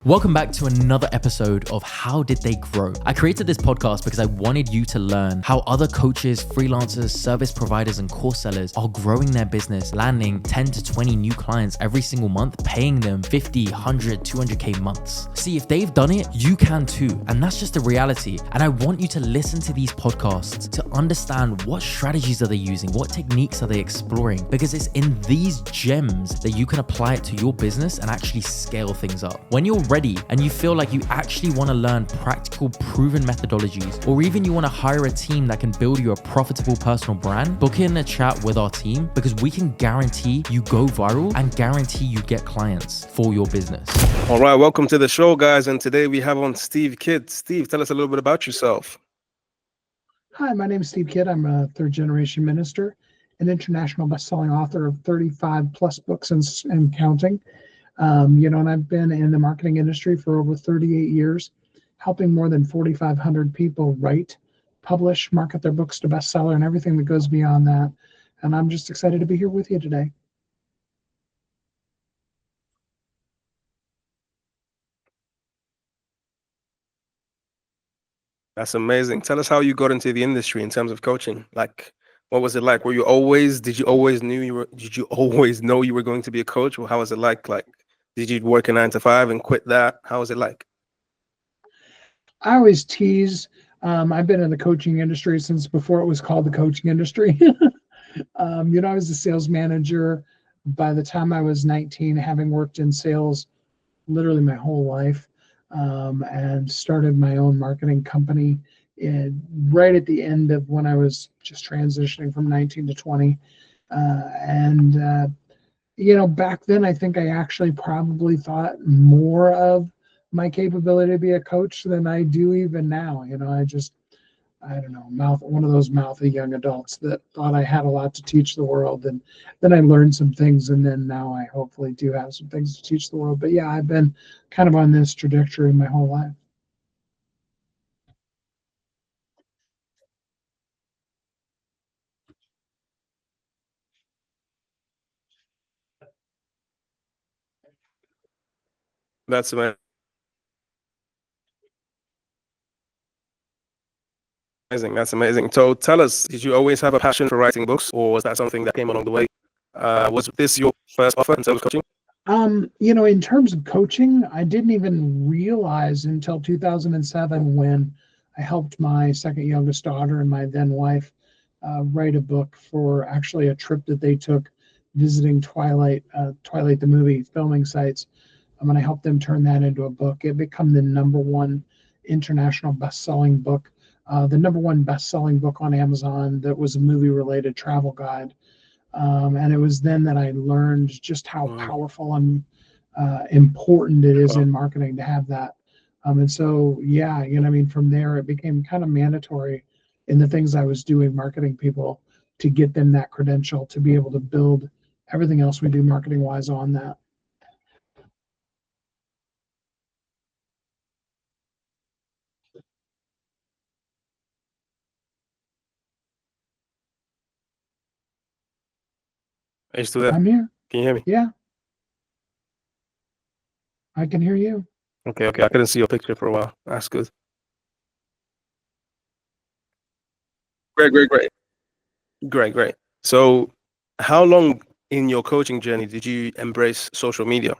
Welcome back to another episode of How Did They Grow? I created this podcast because I wanted you to learn how other coaches, freelancers, service providers, and course sellers are growing their business, landing 10 to 20 new clients every single month, paying them 50, 100, 200K months. See, if they've done it, you can too. And that's just the reality. And I want you to listen to these podcasts to understand what strategies are they using, what techniques are they exploring, because it's in these gems that you can apply it to your business and actually scale things up. When you're ready and you feel like you actually want to learn practical, proven methodologies, or even you want to hire a team that can build you a profitable personal brand, book in a chat with our team because we can guarantee you go viral and guarantee you get clients for your business. All right, welcome to the show, guys. And today we have on Steve Kidd. Steve, tell us a little bit about yourself. Hi, my name is Steve Kidd. I'm a third-generation minister, an international best-selling author of 35 plus books and counting. And I've been in the marketing industry for over 38 years, helping more than 4,500 people write, publish, market their books to bestseller, and everything that goes beyond that. And I'm just excited to be here with you today. That's amazing. Tell us how you got into the industry in terms of coaching. Like, what was it like? Did you always know you were going to be a coach? Or how was it like? Like, did you work a 9 to 5 and quit that? How was it like? I always tease. I've been in the coaching industry since before it was called the coaching industry. I was a sales manager by the time I was 19, having worked in sales literally my whole life, and started my own marketing company right at the end of when I was just transitioning from 19 to 20. Back then, I think I actually probably thought more of my capability to be a coach than I do even now. I don't know, one of those mouthy young adults that thought I had a lot to teach the world. And then I learned some things, and then now I hopefully do have some things to teach the world. But yeah, I've been kind of on this trajectory my whole life. That's amazing. That's amazing. So tell us, did you always have a passion for writing books, or was that something that came along the way? Was this your first offer in terms of coaching? In terms of coaching, I didn't even realize until 2007 when I helped my second youngest daughter and my then wife write a book for actually a trip that they took visiting Twilight the movie filming sites. And I helped them turn that into a book. It became the #1 international best-selling book, the #1 best-selling book on Amazon that was a movie-related travel guide. And it was then that I learned just how powerful and important it is in marketing to have that. And so, yeah, from there, it became kind of mandatory in the things I was doing, marketing people, to get them that credential to be able to build everything else we do marketing wise on that. Are you still there? I'm here. Can you hear me? Yeah, I can hear you. Okay. I couldn't see your picture for a while. That's good. Great. So, how long in your coaching journey did you embrace social media?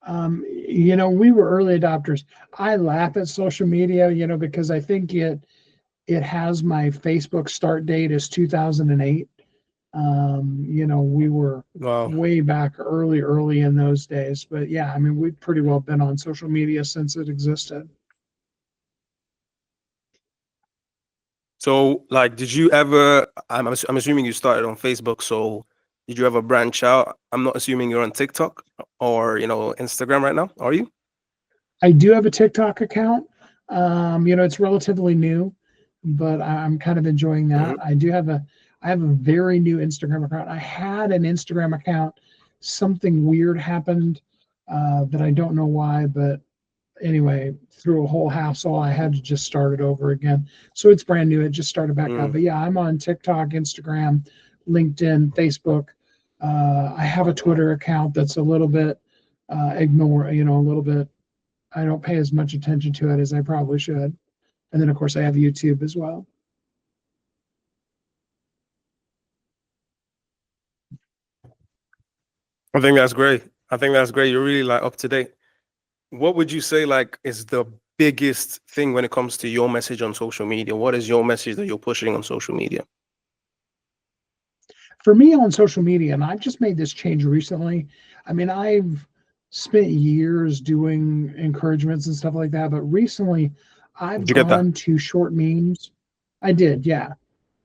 We were early adopters. I laugh at social media, because I think it has my Facebook start date as 2008. We were Wow. way back early in those days. But yeah, we've pretty well been on social media since it existed. So, like, did you ever? I'm assuming you started on Facebook. So, did you ever branch out? I'm not assuming you're on TikTok or Instagram right now. Are you? I do have a TikTok account. It's relatively new, but I'm kind of enjoying that. Mm-hmm. I have a very new Instagram account. I had an Instagram account. Something weird happened that I don't know why, but anyway, through a whole hassle, I had to just start it over again. So it's brand new. It just started back up. But yeah, I'm on TikTok, Instagram, LinkedIn, Facebook. I have a Twitter account that's a little bit ignore, a little bit. I don't pay as much attention to it as I probably should. And then, of course, I have YouTube as well. I think that's great. I think that's great. You're really like up to date. What would you say like is the biggest thing when it comes to your message on social media? What is your message that you're pushing on social media? For me on social media, and I've just made this change recently. I mean, I've spent years doing encouragements and stuff like that, but recently I've Did you get that? gone to short memes. I did, yeah.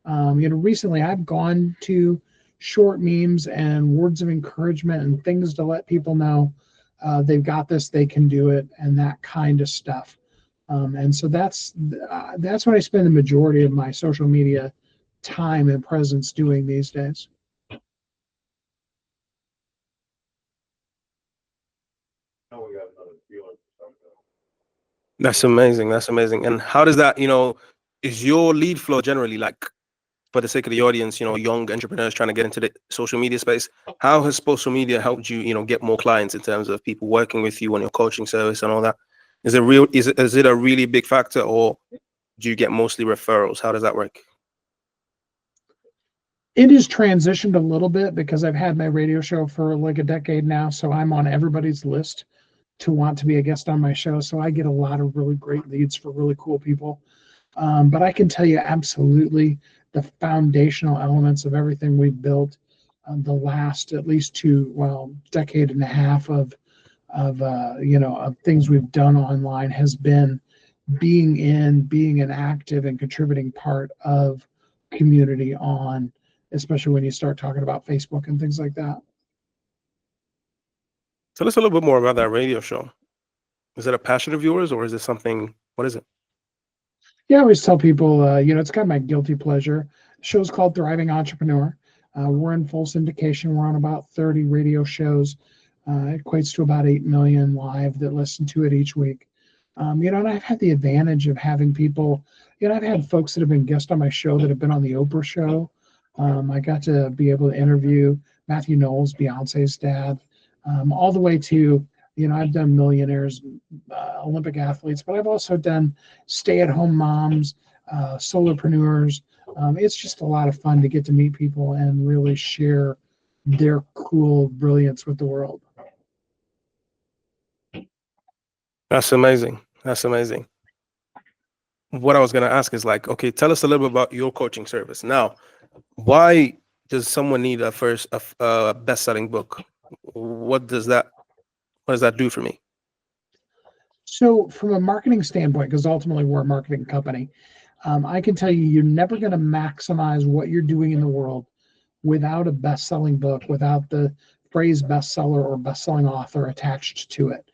Recently I've gone to short memes and words of encouragement and things to let people know they've got this, they can do it, and that kind of stuff. And so that's what I spend the majority of my social media time and presence doing these days. That's amazing. That's amazing. And how does that, is your lead flow generally like for the sake of the audience, young entrepreneurs trying to get into the social media space? How has social media helped you, get more clients in terms of people working with you on your coaching service and all that? Is it a really big factor, or do you get mostly referrals? How does that work? It has transitioned a little bit because I've had my radio show for like a decade now, so I'm on everybody's list to want to be a guest on my show. So I get a lot of really great leads for really cool people. But I can tell you absolutely the foundational elements of everything we've built the last at least decade and a half of things we've done online has been being an active and contributing part of community on, especially when you start talking about Facebook and things like that. Tell us a little bit more about that radio show. Is it a passion of yours, or is it something? What is it? Yeah, I always tell people, it's kind of my guilty pleasure. The show's called Thriving Entrepreneur. We're in full syndication. We're on about 30 radio shows. It equates to about 8 million live that listen to it each week. And I've had the advantage of having people, I've had folks that have been guests on my show that have been on the Oprah show. I got to be able to interview Matthew Knowles, Beyonce's dad, all the way to, I've done millionaires, Olympic athletes, but I've also done stay-at-home moms, solopreneurs. It's just a lot of fun to get to meet people and really share their cool brilliance with the world. That's amazing. That's amazing. What I was going to ask is like, okay, tell us a little bit about your coaching service. Now, why does someone need a best-selling book? What does that do for me? So from a marketing standpoint, because ultimately we're a marketing company, I can tell you, you're never going to maximize what you're doing in the world without a best-selling book, without the phrase bestseller or best-selling author attached to it.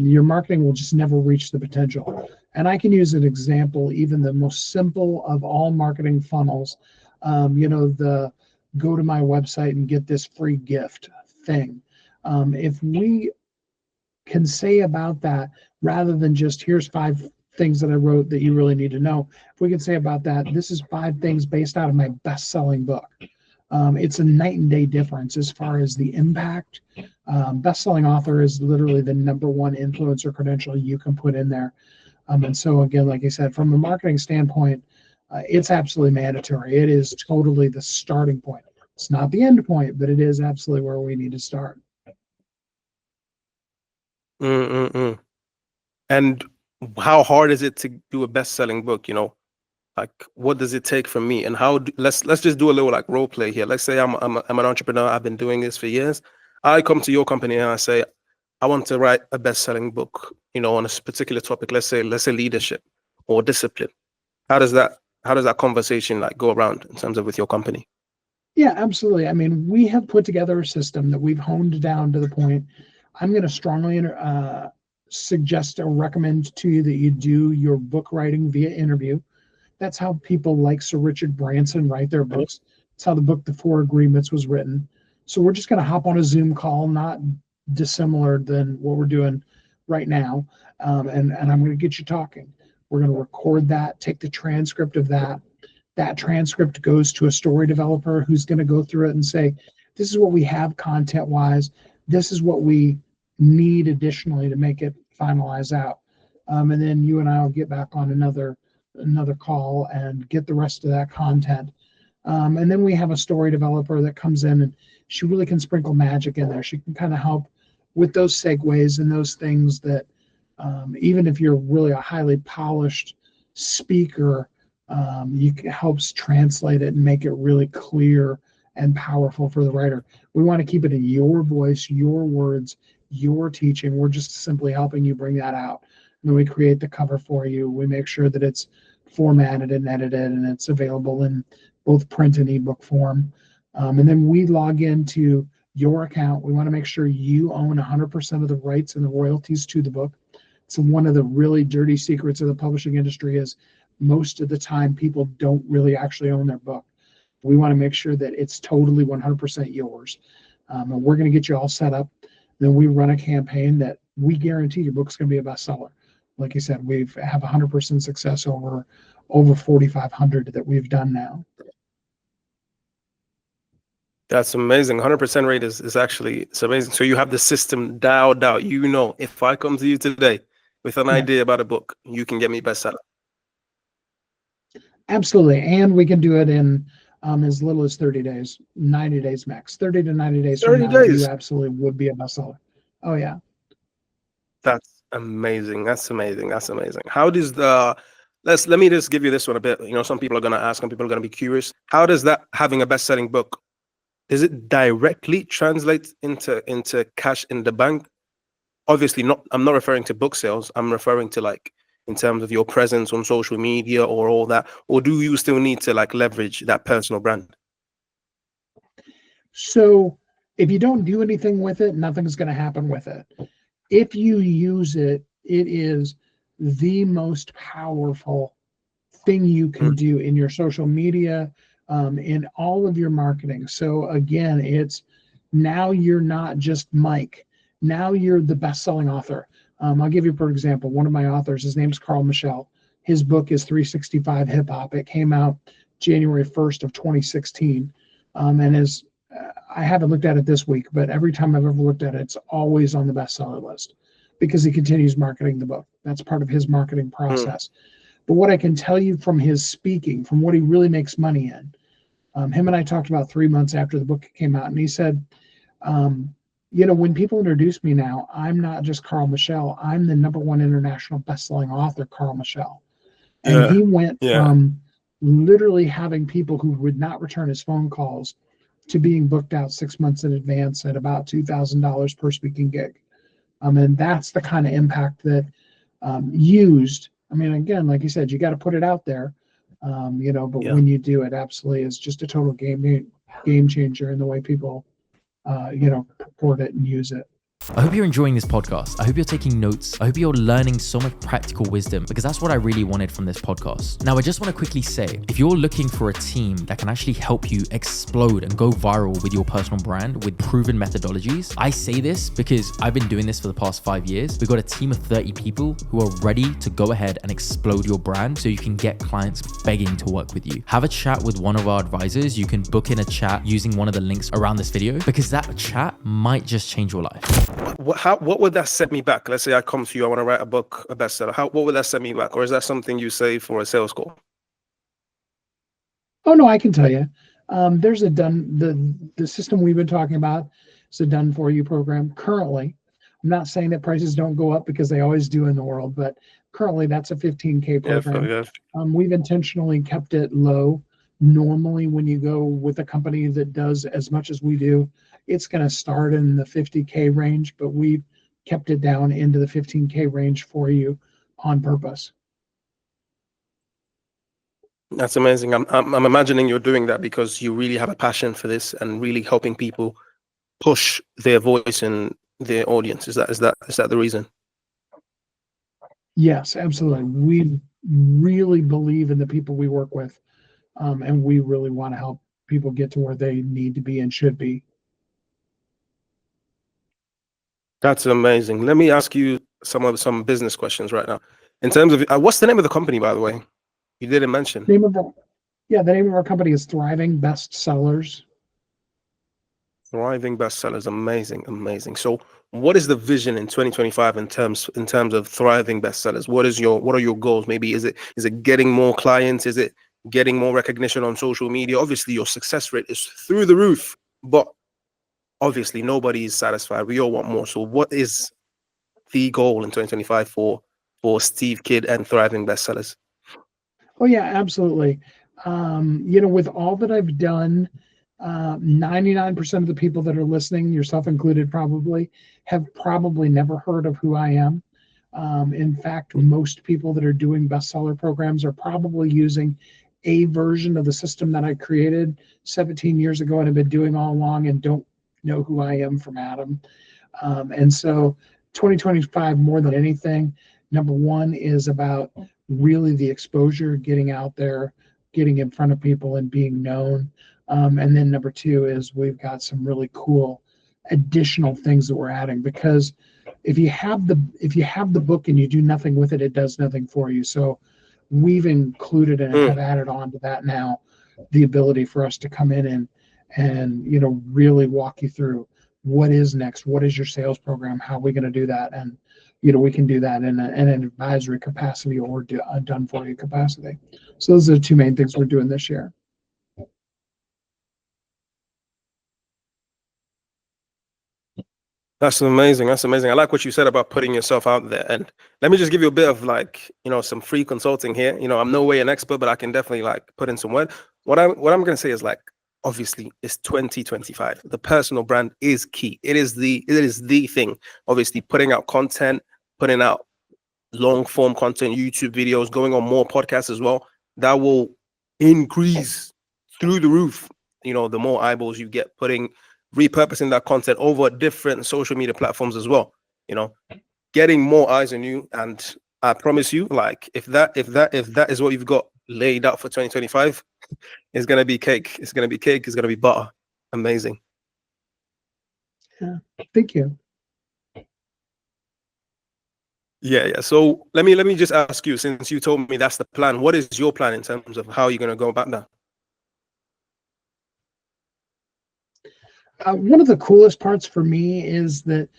Your marketing will just never reach the potential. And I can use an example, even the most simple of all marketing funnels, the go to my website and get this free gift thing. If we can say about that, rather than just here's 5 things that I wrote that you really need to know, if we can say about that, this is 5 things based out of my best-selling book. It's a night and day difference as far as the impact. Best-selling author is literally the #1 influencer credential you can put in there. And so again, like I said, from a marketing standpoint, it's absolutely mandatory. It is totally the starting point. It's not the end point, but it is absolutely where we need to start. Mm-mm-mm. And how hard is it to do a best-selling book? Like, what does it take from me? And let's just do a little like role play here. Let's say I'm an entrepreneur. I've been doing this for years. I come to your company and I say, I want to write a best-selling book, on a particular topic. Let's say leadership or discipline. How does that conversation like go around in terms of with your company? Yeah, absolutely. I mean, we have put together a system that we've honed down to the point. I'm going to strongly suggest or recommend to you that you do your book writing via interview. That's how people like Sir Richard Branson write their books. It's how the book The 4 Agreements was written. So we're just going to hop on a Zoom call, not dissimilar than what we're doing right now. And I'm going to get you talking. We're going to record that, take the transcript of that. That transcript goes to a story developer who's going to go through it and say, this is what we have content-wise. This is what we need additionally to make it finalize out. And then you and I will get back on another call and get the rest of that content. And then we have a story developer that comes in, and she really can sprinkle magic in there. She can kind of help with those segues and those things that even if you're really a highly polished speaker, helps translate it and make it really clear and powerful for the writer. We want to keep it in your voice, your words, your teaching. We're just simply helping you bring that out. And then we create the cover for you. We make sure that it's formatted and edited and it's available in both print and ebook form. And then we log into your account. We want to make sure you own 100% of the rights and the royalties to the book. So one of the really dirty secrets of the publishing industry is most of the time people don't really actually own their book. We want to make sure that it's totally 100% yours. And we're going to get you all set up. Then we run a campaign that we guarantee your book's going to be a bestseller. Like you said, we have 100% success over 4,500 that we've done now. That's amazing. 100% rate is actually, it's amazing. So you have the system dialed out. You know, if I come to you today with an idea about a book, you can get me bestseller. Absolutely. And we can do it in as little as 30 days, 90 days max. 30 to 90 days 30 from now, days. you absolutely would be a bestseller. Oh, yeah. That's amazing. That's amazing. That's amazing. How does the, let me just give you this one a bit. You know, some people are going to ask, some people are going to be curious. How does that, having a best-selling book, does it directly translate into cash in the bank? Obviously not, I'm not referring to book sales. I'm referring to like in terms of your presence on social media or all that, or do you still need to like leverage that personal brand? So if you don't do anything with it, nothing's going to happen with it. If you use it, it is the most powerful thing you can do in your social media, in all of your marketing. So again, it's now you're not just Mike. Now you're the best-selling author. I'll give you, for example, one of my authors, his name is Carl Michelle. His book is 365 Hip Hop. It came out January 1st of 2016. And as I haven't looked at it this week, but every time I've ever looked at it, it's always on the bestseller list because he continues marketing the book. That's part of his marketing process. But what I can tell you from his speaking, from what he really makes money in, him and I talked about 3 months after the book came out, and he said, you know, when people introduce me now, I'm not just Carl Michelle. I'm the #1 international best-selling author, Carl Michelle. And he went from literally having people who would not return his phone calls to being booked out 6 months in advance at about $2,000 per speaking gig. And that's the kind of impact that used. I mean, again, like you said, you got to put it out there, you know, but when you do, it absolutely is just a total game changer in the way people, you know, purport it and use it. I hope you're enjoying this podcast. I hope you're taking notes. I hope you're learning so much practical wisdom because that's what I really wanted from this podcast. Now, I just want to quickly say, if you're looking for a team that can actually help you explode and go viral with your personal brand with proven methodologies, I say this because I've been doing this for the past 5 years. We've got a team of 30 people who are ready to go ahead and explode your brand so you can get clients begging to work with you. Have a chat with one of our advisors. You can book in a chat using one of the links around this video because that chat might just change your life. What would that set me back? Let's say I come to you, I want to write a book, a bestseller. What would that set me back? Or is that something you say for a sales call? Oh no, I can tell you. There's a the system we've been talking about is a done for you program. Currently, I'm not saying that prices don't go up because they always do in the world, but currently that's a 15K program. We've intentionally kept it low. Normally, when you go with a company that does as much as we do, it's going to start in the 50K range, but we've kept it down into the 15K range for you on purpose. That's amazing. I'm imagining you're doing that because you really have a passion for this and really helping people push their voice and their audience. Is that the reason? Yes, absolutely. We really believe in the people we work with, and we really want to help people get to where they need to be and should be. That's amazing. Let me ask you some business questions right now. In terms of what's the name of the company, by the way? You didn't mention. The name of our company is Thriving Bestsellers. Thriving Bestsellers. Amazing, amazing. So what is the vision in 2025 in terms of thriving bestsellers? What are your goals? Maybe is it getting more clients? Is it getting more recognition on social media? Obviously, your success rate is through the roof, but obviously nobody is satisfied. We all want more. So what is the goal in 2025 for Steve Kidd and thriving bestsellers? Oh yeah, absolutely. With all that I've done, 99% of the people that are listening, yourself included, probably have probably never heard of who I am. In fact, most people that are doing bestseller programs are probably using a version of the system that I created 17 years ago and have been doing all along and don't know who I am from Adam. And so 2025, more than anything, number one is about really the exposure, getting out there, getting in front of people and being known. And then number two is we've got some really cool additional things that we're adding, because if you have the book and you do nothing with it, it does nothing for you. So we've included and have added on to that now the ability for us to come in and really walk you through what is next, what is your sales program, how are we going to do that, and we can do that in an advisory capacity or a done for you capacity. So those are the two main things we're doing this year. That's amazing. That's amazing. I like what you said about putting yourself out there. And let me just give you a bit of some free consulting here. I'm no way an expert, but I can definitely put in some word. What I'm going to say is obviously it's 2025. The personal brand is key. It is the thing. Obviously, putting out content, putting out long form content, YouTube videos, going on more podcasts as well. That will increase through the roof. The more eyeballs you get, repurposing that content over different social media platforms as well. Getting more eyes on you, and I promise you, if that is what you've got laid out for 2025, it's gonna be cake. It's gonna be cake. It's gonna be butter. Amazing. Yeah, thank you. Yeah. So let me just ask you, since you told me that's the plan, what is your plan in terms of how you're gonna go about that? One of the coolest parts for me is that,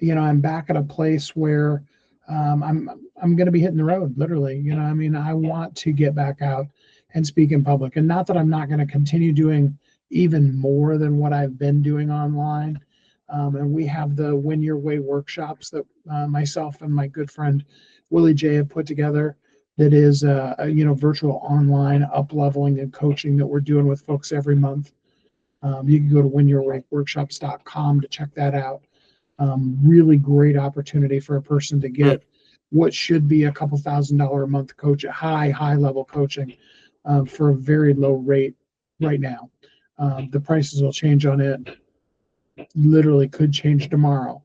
I'm back at a place where I'm going to be hitting the road, literally. I want to get back out and speak in public, and not that I'm not going to continue doing even more than what I've been doing online. And we have the Win Your Way workshops that myself and my good friend Willie J have put together. That is, virtual online up leveling and coaching that we're doing with folks every month. You can go to winyourworkshops.com to check that out. Really great opportunity for a person to get what should be a couple $1,000 a month high level coaching for a very low rate right now. The prices will change on it. Literally could change tomorrow,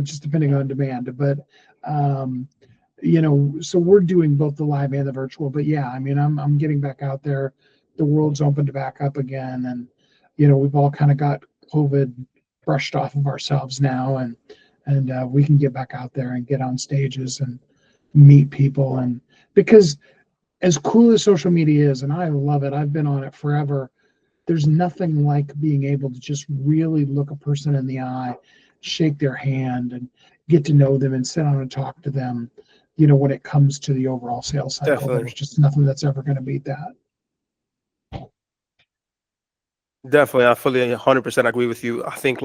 just depending on demand. But so we're doing both the live and the virtual. But yeah, I'm getting back out there. The world's opened back up again, and we've all kind of got COVID brushed off of ourselves now, and we can get back out there and get on stages and meet people. And because as cool as social media is, and I love it, I've been on it forever, there's nothing like being able to just really look a person in the eye, shake their hand, and get to know them and sit down and talk to them. When it comes to the overall sales cycle, Definitely. There's just nothing that's ever going to beat that. Definitely, I fully 100% agree with you. I think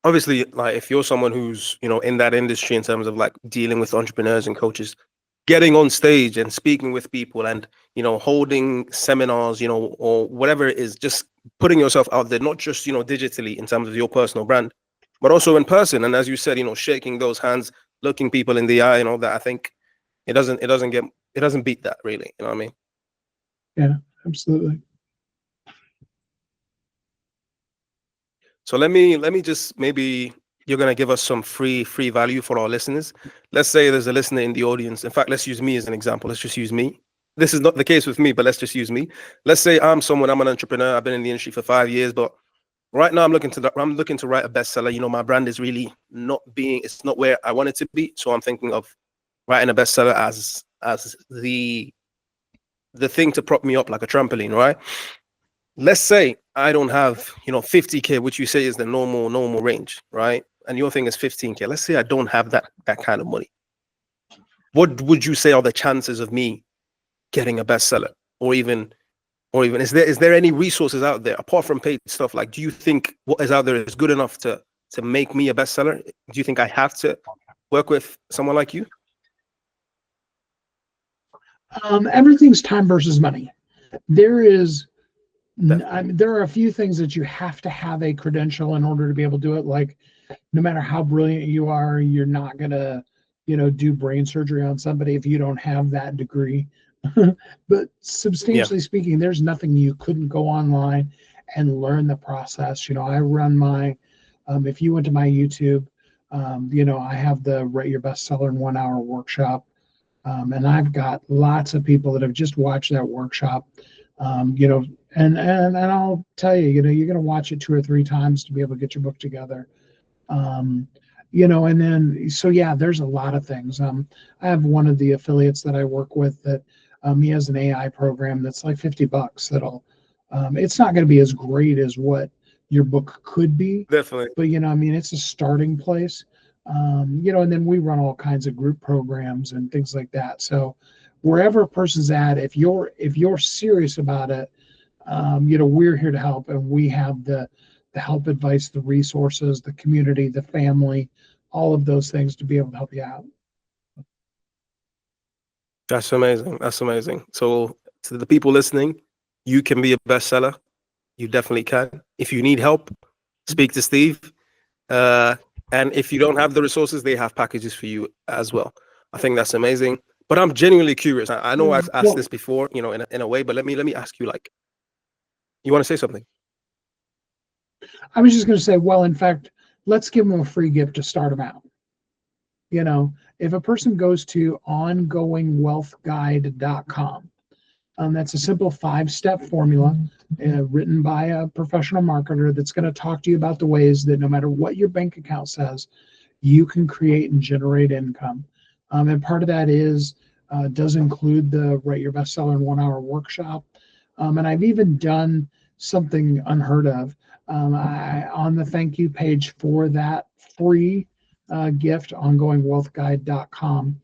obviously if you're someone who's in that industry in terms of dealing with entrepreneurs and coaches, getting on stage and speaking with people and holding seminars, or whatever it is, just putting yourself out there, not just digitally in terms of your personal brand, but also in person. And as you said, shaking those hands, looking people in the eye and all that. I think it doesn't beat that, really. You know what I mean? Yeah, absolutely. So let me just, maybe you're gonna give us some free value for our listeners. Let's say there's a listener in the audience. In fact, let's use me as an example. Let's just use me. This is not the case with me, but let's just use me. Let's say I'm an entrepreneur. I've been in the industry for 5 years, but right now I'm looking to write a bestseller. My brand is really it's not where I want it to be. So I'm thinking of writing a bestseller as the thing to prop me up like a trampoline, right? Let's say I don't have 50K, which you say is the normal range, right? and your thing is 15K. Let's say I don't have that kind of money. What would you say are the chances of me getting a bestseller, or even is there any resources out there apart from paid stuff? Like, do you think what is out there is good enough to make me a bestseller? Do you think I have to work with someone like you? Everything's time versus money. There are a few things that you have to have a credential in order to be able to do it. Like, no matter how brilliant you are, you're not gonna, do brain surgery on somebody if you don't have that degree. But substantially speaking, there's nothing you couldn't go online and learn the process. I run my, if you went to my YouTube, I have the Write Your Bestseller in 1 Hour workshop. And I've got lots of people that have just watched that workshop, and I'll tell you, you're going to watch it 2 or 3 times to be able to get your book together. And then, so yeah, there's a lot of things. I have one of the affiliates that I work with that he has an AI program that's like $50 that'll, it's not going to be as great as what your book could be. Definitely. But, it's a starting place. And then we run all kinds of group programs and things like that. So wherever a person's at, if you're serious about it, we're here to help, and we have the help, advice, the resources, the community, the family, all of those things to be able to help you out. That's amazing. That's amazing. So to the people listening, you can be a bestseller. You definitely can. If you need help, speak to Steve. And if you don't have the resources, they have packages for you as well. I think that's amazing. But I'm genuinely curious. I know I've asked this before, in a way, but let me ask you, like, you want to say something? I was just going to say, well, in fact, let's give them a free gift to start them out. If a person goes to ongoingwealthguide.com, that's a simple 5-step formula written by a professional marketer that's going to talk to you about the ways that no matter what your bank account says, you can create and generate income. And part of that does include the Write Your Bestseller in 1 Hour workshop. And I've even done something unheard of. On the thank you page for that free gift, ongoingwealthguide.com,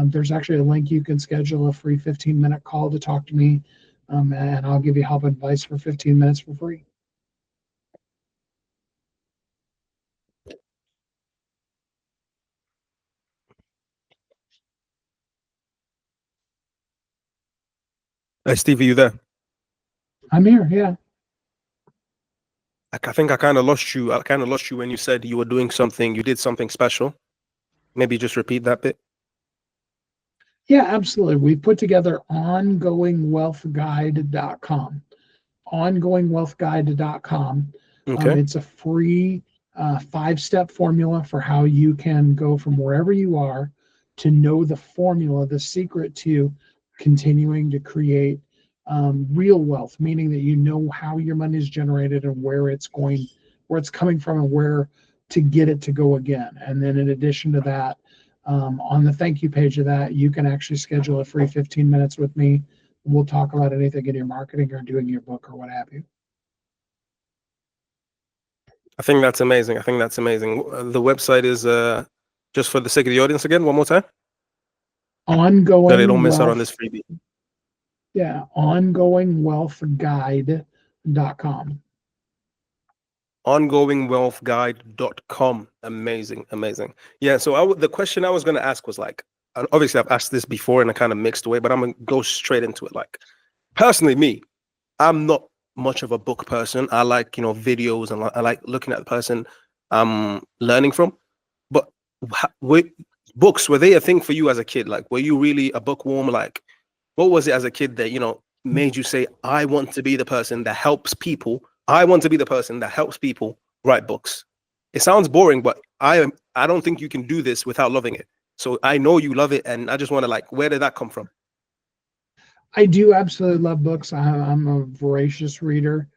there's actually a link. You can schedule a free 15-minute call to talk to me, and I'll give you help and advice for 15 minutes for free. Hey, Steve, are you there? I'm here, yeah. I think I kind of lost you. I kind of lost you when you said you were doing something. You did something special. Maybe just repeat that bit. Yeah, absolutely. We put together ongoingwealthguide.com. Ongoingwealthguide.com. Okay. It's a free 5-step formula for how you can go from wherever you are to know the formula, the secret to continuing to create real wealth, meaning that you know how your money is generated and where it's coming from, and where to get it to go again. And then in addition to that, on the thank you page of that, you can actually schedule a free 15 minutes with me. We'll talk about anything in your marketing or doing your book or what have you. I think that's amazing. I think that's amazing. The website is just for the sake of the audience again, one more time. Ongoing. So they don't miss out on this freebie. Yeah, ongoingwealthguide.com. Ongoingwealthguide.com. Amazing, amazing. Yeah. So the question I was going to ask was, like, and obviously I've asked this before in a kind of mixed way, but I'm going to go straight into it. Like, personally, me, I'm not much of a book person. I like, videos, and I like looking at the person I'm learning from. But books, were they a thing for you as a kid? Like, were you really a bookworm? Like, what was it as a kid that, made you say, I want to be the person that helps people. I want to be the person that helps people write books. It sounds boring, but I don't think you can do this without loving it. So I know you love it, and I just want to, like, where did that come from? I do absolutely love books. I'm a voracious reader.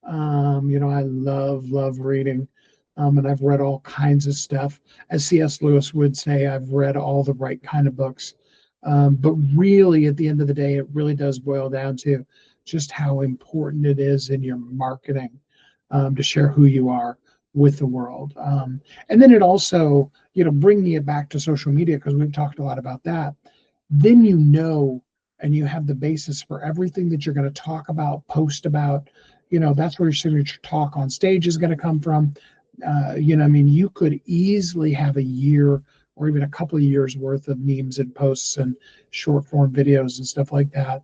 I love reading. And I've read all kinds of stuff. As C.S. Lewis would say, I've read all the right kind of books. But really, at the end of the day, it really does boil down to just how important it is in your marketing to share who you are, with the world. And then it also, bringing it back to social media, because we've talked a lot about that, then and you have the basis for everything that you're going to talk about, post about. That's where your signature talk on stage is going to come from. You could easily have a year or even a couple of years worth of memes and posts and short form videos and stuff like that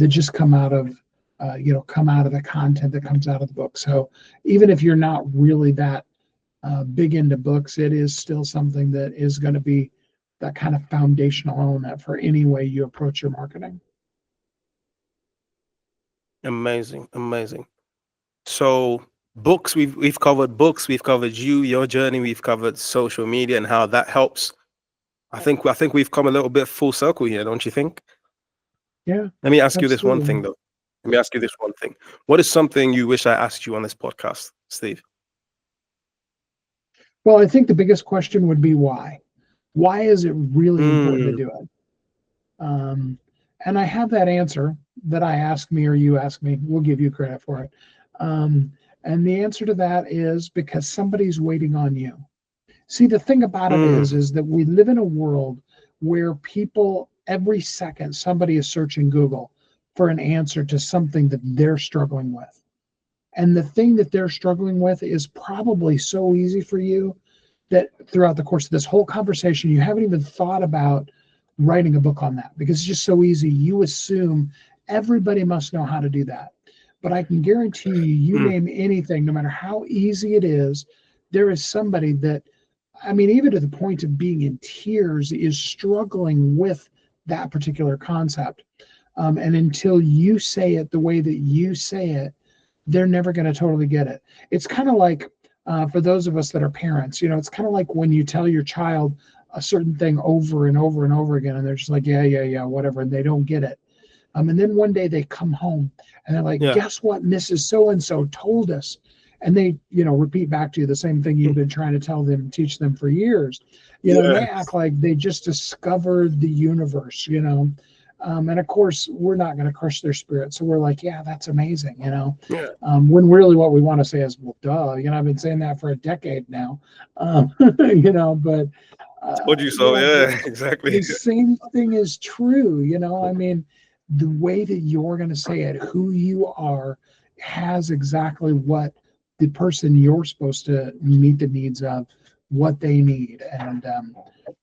just come out of the content that comes out of the book. So even if you're not really that big into books, it is still something that is going to be that kind of foundational element for any way you approach your marketing. Amazing, amazing. So books, we've covered books, we've covered your journey, we've covered social media and how that helps. I think we've come a little bit full circle here, don't you think? Yeah. Let me ask you this one Absolutely. thing though. Let me ask you this one thing. What is something you wish I asked you on this podcast, Steve? Well, I think the biggest question would be why. Why is it really important to do it? And I have that answer that I ask me or you ask me. We'll give you credit for it. And the answer to that is because somebody's waiting on you. See, the thing about it is that we live in a world where people, every second, somebody is searching Google for an answer to something that they're struggling with. And the thing that they're struggling with is probably so easy for you that throughout the course of this whole conversation, you haven't even thought about writing a book on that because it's just so easy. You assume everybody must know how to do that. But I can guarantee you name anything, no matter how easy it is, there is somebody that, even to the point of being in tears, is struggling with that particular concept. And until you say it the way that you say it, they're never going to totally get it. It's kind of like, for those of us that are parents, it's kind of like when you tell your child a certain thing over and over and over again, and they're just like, yeah, whatever, and they don't get it. And then one day they come home and they're like, guess what Mrs. So-and-so told us? And they, repeat back to you the same thing you've been trying to tell them and teach them for years. And they act like they just discovered the universe, and of course, we're not going to crush their spirit. So we're like, yeah, that's amazing, when really what we want to say is, well, duh, I've been saying that for a decade now, but told you so. Exactly. the same thing is true. The way that you're going to say it, who you are, has exactly what the person you're supposed to meet the needs of, what they need. And,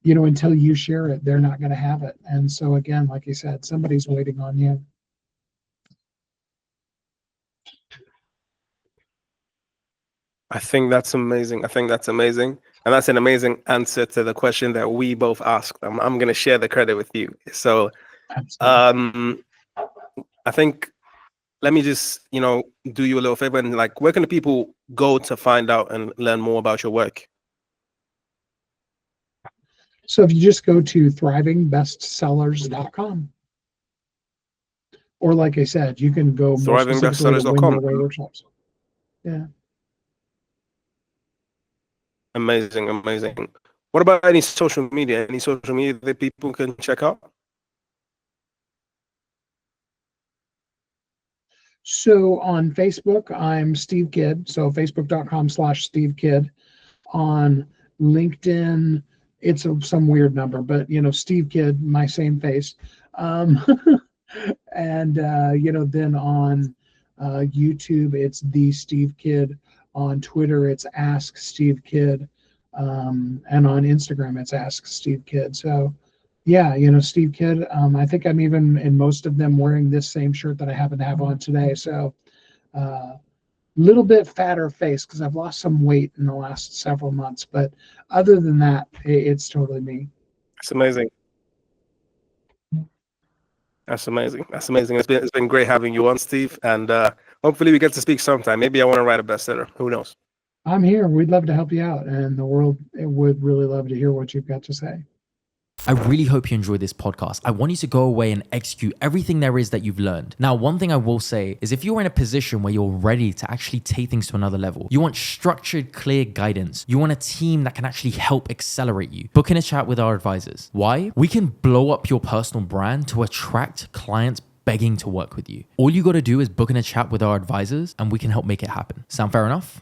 until you share it, they're not going to have it. And so, again, like you said, somebody's waiting on you. I think that's amazing. And that's an amazing answer to the question that we both asked. I'm going to share the credit with you. So, I think, let me just, do you a little favor and where can the people go to find out and learn more about your work? So if you just go to thrivingbestsellers.com, or like I said, you can go more specifically to Win Your Way workshops. Yeah. Amazing. What about any social media? Any social media that people can check out? So on Facebook, I'm Steve Kidd. So facebook.com/Steve Kidd. On LinkedIn, it's some weird number, but Steve Kidd, my same face. And then on YouTube, it's the Steve Kidd. On Twitter, it's Ask Steve Kidd. And on Instagram, it's Ask Steve Kidd. So yeah, Steve Kidd. I think I'm even in most of them wearing this same shirt that I happen to have on today. So little bit fatter face because I've lost some weight in the last several months. But other than that, it's totally me. That's amazing. It's been great having you on, Steve. And hopefully we get to speak sometime. Maybe I want to write a bestseller. Who knows? I'm here. We'd love to help you out. And the world would really love to hear what you've got to say. I really hope you enjoyed this podcast. I want you to go away and execute everything there is that you've learned. Now, one thing I will say is if you're in a position where you're ready to actually take things to another level, you want structured, clear guidance, you want a team that can actually help accelerate you, book in a chat with our advisors. Why? We can blow up your personal brand to attract clients begging to work with you. All you got to do is book in a chat with our advisors and we can help make it happen. Sound fair enough?